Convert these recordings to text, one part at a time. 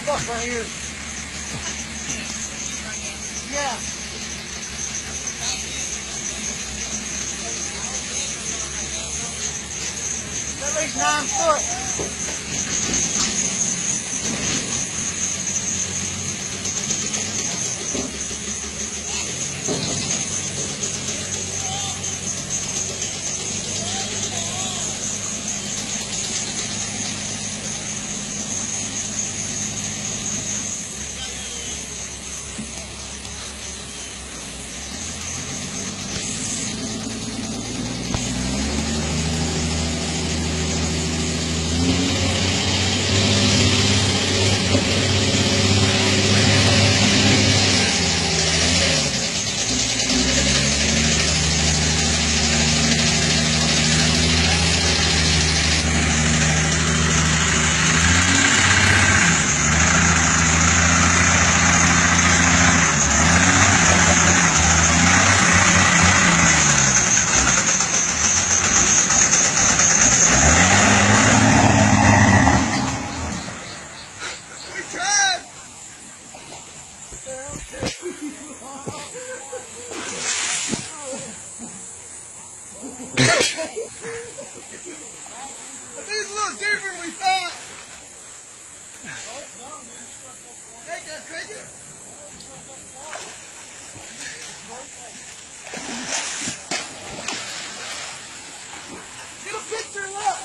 fuck right here. Yeah. At least 9 foot. These a little deeper than we thought. Take that, take it. Get a picture of that,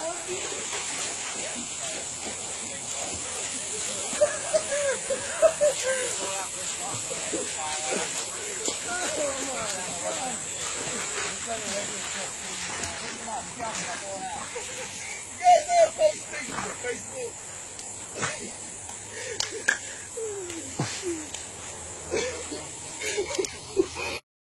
Facebook.